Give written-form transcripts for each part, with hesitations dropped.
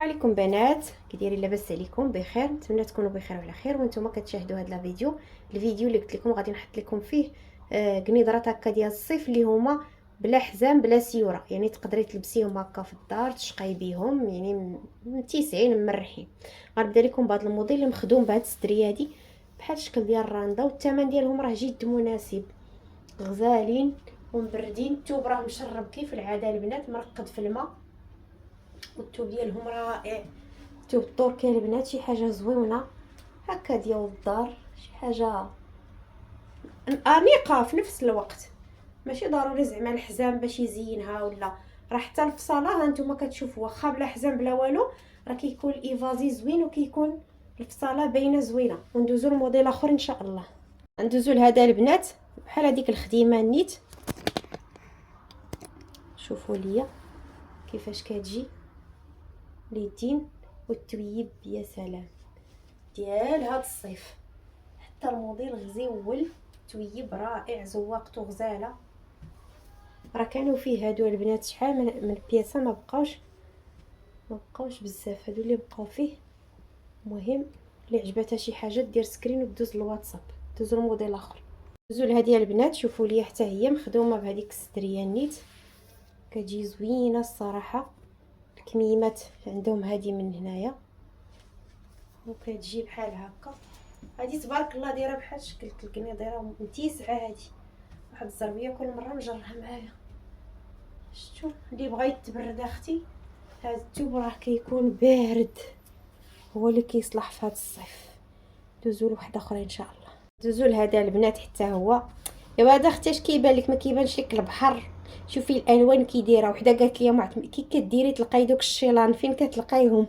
عليكم بنات، كي دايرين؟ لاباس عليكم؟ بخير، نتمنى تكونوا بخير وعلى خير. وانتم كتشاهدوا هذا الفيديو اللي قلت لكم غادي نحط لكم فيه قنيضرات هكا ديال الصيف اللي هما بلا حزام بلا سيوره، يعني تقدري تلبسيهم هكا في الدار تشقاي بيهم، يعني متيسعين مرحين. غنبدا لكم بهذا الموديل اللي مخدوم بهذه الستريه هذه بحال الشكل ديال الراندا، والثمن ديالهم راه جد مناسب، غزالين ومبردين. الثوب راه مشرب كيف العاده البنات، مرقد في الماء، والثوب ديالهم رائع. الثوب التركي البنات شي حاجه زوينه هكا ديال الدار، شي حاجه انيقه في نفس الوقت. ماشي ضروري زعما الحزام باش يزينها ولا، راه حتى الفصاله ها نتوما كتشوفوا واخا بلا حزام بلا والو راه كيكون الايفازي زوين وكيكون الفصاله باينه زوينه. وندوزو لموديل اخر ان شاء الله. ندوزو لهذا البنات بحال هذيك الخديمه النيت، شوفوا ليا كيفاش كتجي اليدين والتويب، يا سلام ديال هاد الصيف. حتى الموديل غزيول، تويب رائع، زواقته غزاله. راه كانوا فيه هادو البنات شحال من بياسه، ما بقاوش بزاف هادو اللي بقاو فيه. مهم اللي عجبتها شي حاجه دير سكرين ودوز الواتساب. دوزو الموديل اخر، دوزو لهادي البنات. شوفوا ليا حتى هي مخدومه بهذيك الستريه النيت، كتجي زوينه الصراحه. الكميمات عندهم هادي من هنايا وكتجي بحال هكا. هادي تبارك الله دايره بحال شكل الكنيه، دايره متيسعه هادي. واحد الزربيه كل مره نجرها معايا. شفتوا اللي بغا يتبرد اختي، هذا الثوب راه كيكون بارد، هو اللي كيصلح في هذا الصيف. دوزو لواحد اخرى ان شاء الله. دوزو لهذا البنات حتى هو. يا هذا اختي اش كيبان لك؟ ما كيبانش لك البحر؟ شوفي الالوان كي دايره. وحده قالت لي كي كديري تلقاي دوك الشيلان فين كتلقايهم؟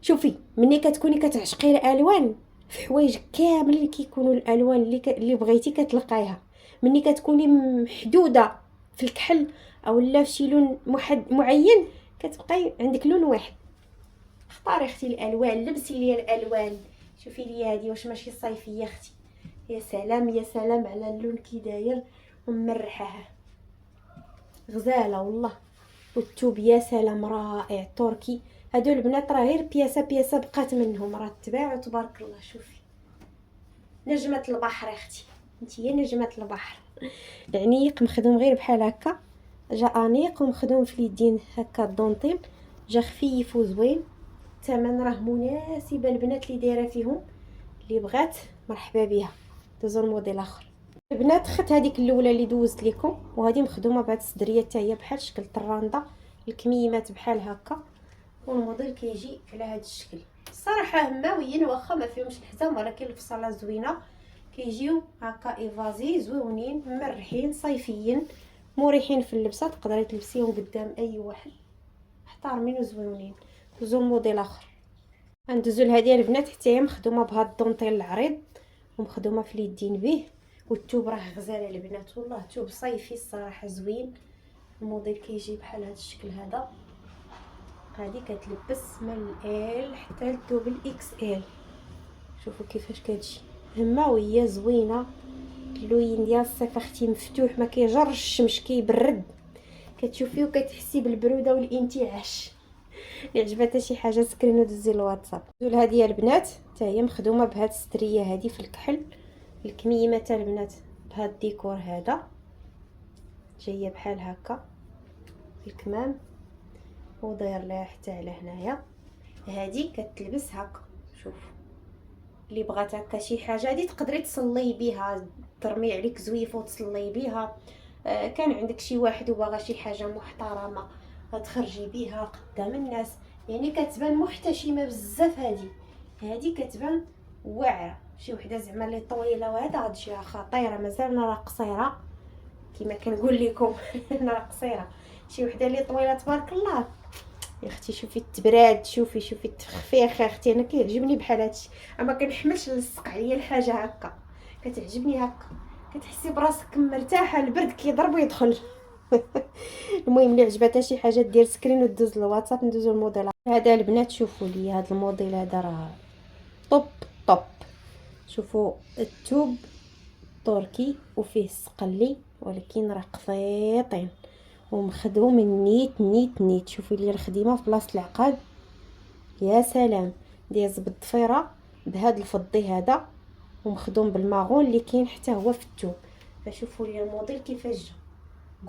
شوفي ملي كتكوني كتعشقي الالوان في حوايج كاملين كيكونوا الالوان اللي بغيتي كتلقايها. ملي كتكوني محدوده في الكحل او لا في شي لون معين كتبقاي عندك لون واحد. اختاري اختي الالوان، لبسي لي الالوان. شوفي لي هذه واش ماشي صيفيه اختي؟ يا سلام يا سلام على اللون كي داير ومرحه، غزاله والله. والثوب يا سلام رائع تركي. هادو البنات راه غير بياسه بقات منهم، راه تباعوا تبارك الله. شوفي نجمه البحر يا اختي، انت هي نجمه البحر. العنيق مخدوم غير بحال هكا، جا انيق ومخدوم في اليدين هكا الدونطين، جا خفيف وزوين. الثمن راه مناسب البنات اللي دايره فيهم، اللي بغات مرحبا بها. دوزو الموديل اخر البنات. خدت هذيك الاولى اللي دوزت لكم، وهذه مخدومه بهاد الصدريه حتى هي بحال شكل الطرانده، الكميمات بحال هكا، والموديل كيجي على هذا الشكل. الصراحه هماويين واخا ما فيهمش الحزام، ولكن الفصاله زوينه، كيجيو هكا ايفازي زوينين مرحين صيفيين مريحين في اللبسه. تقدري تلبسيهم قدام اي واحد محترمين وزوينين. دوزو الموديل اخر. غندوزو لهادي البنات حتى هي مخدومه بهاد الدونطيل العريض ومخدومه في اليدين به. والثوب راه غزال البنات والله، ثوب صيفي الصراحه زوين. الموديل كيجي بحال هذا الشكل هذا. هذه كتلبس من ال حتى لدوبل اكس ال. شوفوا كيفاش كتجي هماويه زوينه. اللوين ديال الصيف اختي مفتوح، ما كيجرش الشمس، كيبرد، كتشوفيه وكتحسي بالبروده والانتعاش. اللي عجبتها شي حاجه سكرين ودزي الواتساب. دول هذه البنات حتى هي مخدومه بهاد الستريه هذه في الكحل. الكميمه تاع البنات بهاد الديكور هذا، جايه بحال هكا الكمام وداير لها حتى على هنايا. هذه كتلبس هكا. شوف اللي بغات هكا شي حاجه هذه تقدري تصلي بها، ترمي عليك زويفه وتصلي بها. كان عندك شي واحد وباغا شي حاجه محترمه تخرجي بها قدام الناس، يعني كتبان محتشمه بزاف. هذه كتبان واعره. شي وحده زعما اللي طويله وهذا غتجيها خطيره، مازالنا راه قصيره كما كنقول لكم. انا قصيره. شي وحده اللي طويله تبارك الله يا اختي. شوفي التبراد، شوفي التخفيخ يا اختي. انا كيعجبني بحال هادشي، اما كنحملش نلصق عليا الحاجه هكا، كتعجبني هكا، كتحسي براسك مرتاحه، البرد كيضرب ويدخل. المهم اللي عجبتها شي حاجه دير سكرين ودوز الواتساب. ندوزو الموديل هذا البنات. شوفوا لي هذا الموديل هذا راه طوب طوب. شوفوا الثوب تركي وفيه السقلي، ولكن راه قفيطين ومخدوم نيت نيت نيت. شوفي لي الخديمه في بلاصه العقاد يا سلام، داز بالضفيره بهذا الفضي هذا ومخدوم بالماغون اللي كاين حتى هو في الثوب. فشوفوا لي الموديل كيفاش جا.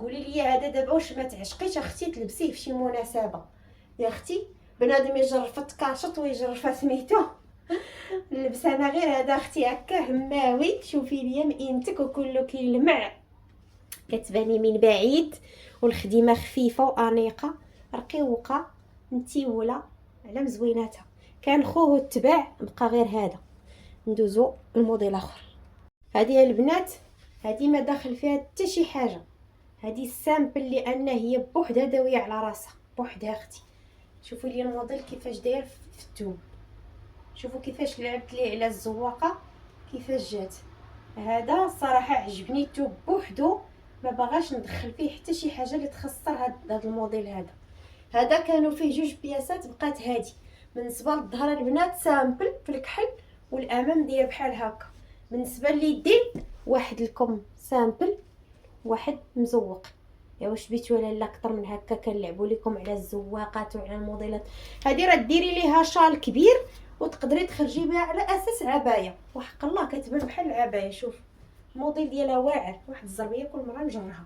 قولي لي هذا دابا واش ما تعشقيش اختي تلبسيه في شي مناسبه؟ يا اختي بنادم يجرب في التكاشط ويجرب في سميتو نلبس انا غير هذا اختي هكا هماوي. شوفي لي مئينتك وكله كيلمع، كتباني من بعيد، والخدمه خفيفه وانيقه رقيقه متيوله على مزويناتها. كان خوه تباع بقى غير هذا. ندوزو الموديل اخر. هذه البنات هذه ما داخل فيها حتى شي حاجه، هذه السامبل لان هي بوحدها داويه على راسها بوحدها اختي. شوفوا لي الموديل كيفاش داير في الثوب، شوفوا كيفاش لعبت ليه على الزواقه كيفاش جات. هذا الصراحه عجبني الثوب بوحدو، ما بغاش ندخل فيه حتى شي حاجه اللي تخسر هذا الموديل هذا كانوا فيه جوج بياسات بقات هادي. بالنسبه للظهر البنات سامبل في الكحل والامام داير بحال هكا. بالنسبه لليدين واحد الكم سامبل واحد مزوق. يا واش بيتو لالا اكثر من هكا كنلعبوا لكم على الزواقات وعلى الموديلات. هذه راه ديري ليها شال كبير وتقدري تخرجي بها على اساس عبايه، وحق الله كتبان بحال العبايه. شوف الموديل ديالها واعر، واحد الزربيه كل مره نجرها.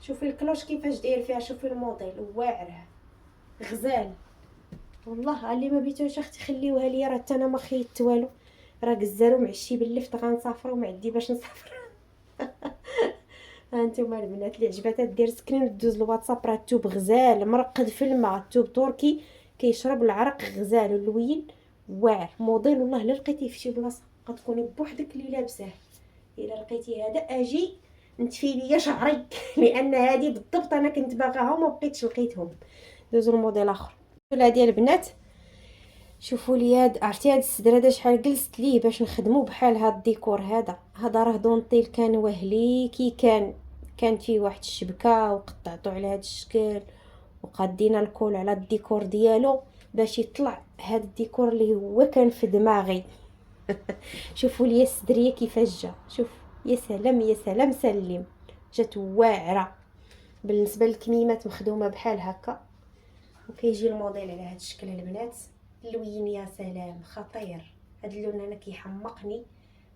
شوفي الكلوش كيفاش داير فيها، شوفي الموديل واعر غزال والله. اللي ما بيتوش اختي خليوها ليا، راه انا ما خيطت والو، راه غزالو معشي باللفت غنسافروا ما عندي باش نسافر. هانتوما البنات اللي عجباتها دير سكرين ودوز الواتساب. راه الثوب غزال مرقد في الماء، الثوب تركي كيشرب العرق غزال ولوين واعر. موديل والله الا لقيتيه في شي بلاصه غتكوني بوحدك اللي لابساه. الا لقيتي هذا اجي نتفي ليا شعري لان هذه بالضبط انا كنت باغاها وما بقيتش لقيتهم. دوزو الموديل اخر. هذه البنات شوفوا لي عرفتي هذا السدر هذا شحال جلست ليه باش نخدموه بحال هذا الديكور هذا راه دونطيل كان وهلي كي كانت فيه واحد الشبكه وقطعته على هذا الشكل وقادينا الكول على الديكور ديالو باش يطلع هذا الديكور اللي هو كان في دماغي. شوفوا لي السدريه كيفاش جا. شوف يا سلام يا سلام سلم، جات واعره. بالنسبه للكميمات مخدومه بحال هكا وكيجي الموديل على هذا الشكل البنات. اللوين يا سلام خطير، هذا اللون انا كيحمقني.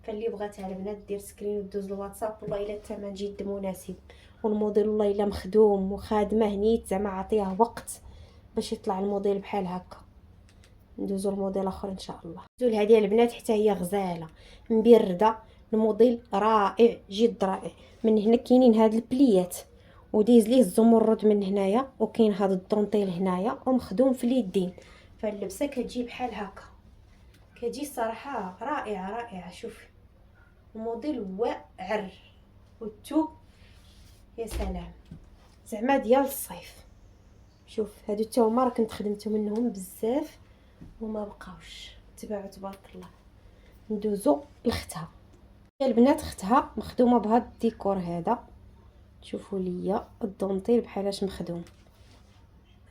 فاللي بغاتها البنات دير سكرين ودوز الواتساب. والله الا الثمن جد مناسب، والموديل والله الا مخدوم وخادمه هنيت زعما عطيها وقت باش يطلع الموديل بحال هكا. ندوزو الموديل اخر ان شاء الله. ندوز هذه البنات حتى هي غزاله مبرده، الموديل رائع جد رائع. من هنا كاينين هاد البليات وديز ليه الزمرد من هنايا، وكاين هذا الدونطيل هنايا ومخدوم في اليدين. فاللبسه كتجي بحال هكا، كتجي صراحه رائعه. شوف الموديل واعر والثوب يا سلام زعما ديال الصيف. شوف هادو حتى هما راه كنت خدمتو منهم بزاف وما بقاوش تباعوا تبارك الله. ندوزو لختها البنات. اختها مخدومه بهذا الديكور هذا. شوفوا ليا الدونطيل بحالاش مخدوم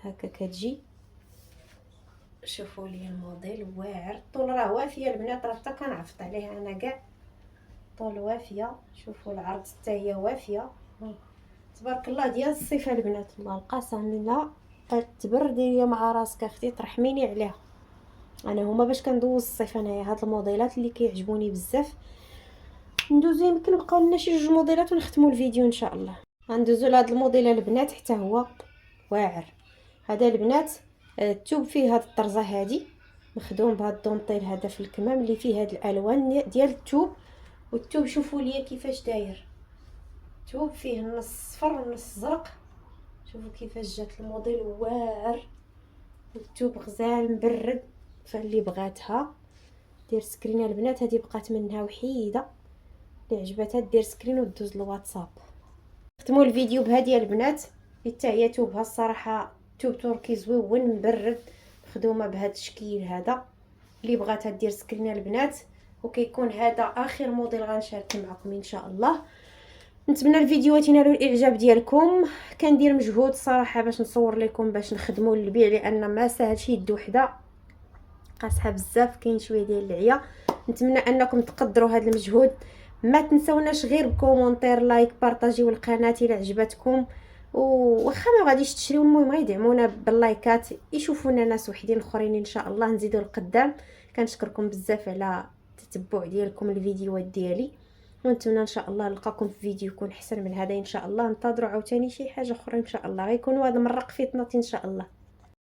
هكا كتجي. شوفوا لي الموديل واعر. الطول راه وافيه البنات، راه حتى كنعفط عليها انا كاع. طول وافيه. شوفوا العرض حتى هي وافيه تبارك الله ديال الصيف البنات. الله القسم لا تبردي ليا مع راسك اختي ترحميني عليها. انا هما باش كندوز الصيف انايا هاد الموديلات اللي كيعجبوني بزاف. ندوزو يمكن بقاو لنا شي جوج موديلات ونختموا الفيديو ان شاء الله. غندوزو لهاد الموديل البنات حتى هو واعر. هذا البنات الثوب فيه هاد الطرزه هادي مخدوم بهاد الدونطيل هذا في الكمام اللي فيه هاد الالوان ديال الثوب. والثوب شوفوا ليا كيفاش داير، الثوب فيه النص صفر والنص زرق. شوفوا كيفاش جات الموديل واعر والثوب غزال مبرد. فاللي بغاتها دير سكرين البنات. هذه بقات منها وحيده، اللي عجبتها دير سكرين ودوز الواتساب. ختموا الفيديو بهذه البنات حتى هي ثوبها الصراحه ثوب تركي زوين مبرد مخدومه بهذا الشكل هذا. اللي بغاتها دير سكرين البنات. وكيكون هذا اخر موديل غنشارك معكم ان شاء الله. نتمنى الفيديوهات ينالوا الاعجاب ديالكم. كندير مجهود صراحه باش نصور لكم باش نخدموا للبيع، لان ما ساهلش يد وحده قاسحه بزاف، كاين شويه ديال العيا. نتمنى انكم تقدروا هذا المجهود. ما تنسوناش غير بكومونتير لايك بارطاجيو القناه الى عجبتكم. وواخا ما غاديش تشريو المهم غير يدعمونا باللايكات، يشوفونا ناس وحدين اخرين ان شاء الله نزيدوا القدام. كنشكركم بزاف على التتبع ديالكم الفيديوهات ديالي، ونتمنى ان شاء الله نلقاكم في فيديو يكون احسن من هذا ان شاء الله. انتظروا عاوتاني شي حاجه اخرى ان شاء الله، غيكونوا هذا مره قفيتنات ان شاء الله.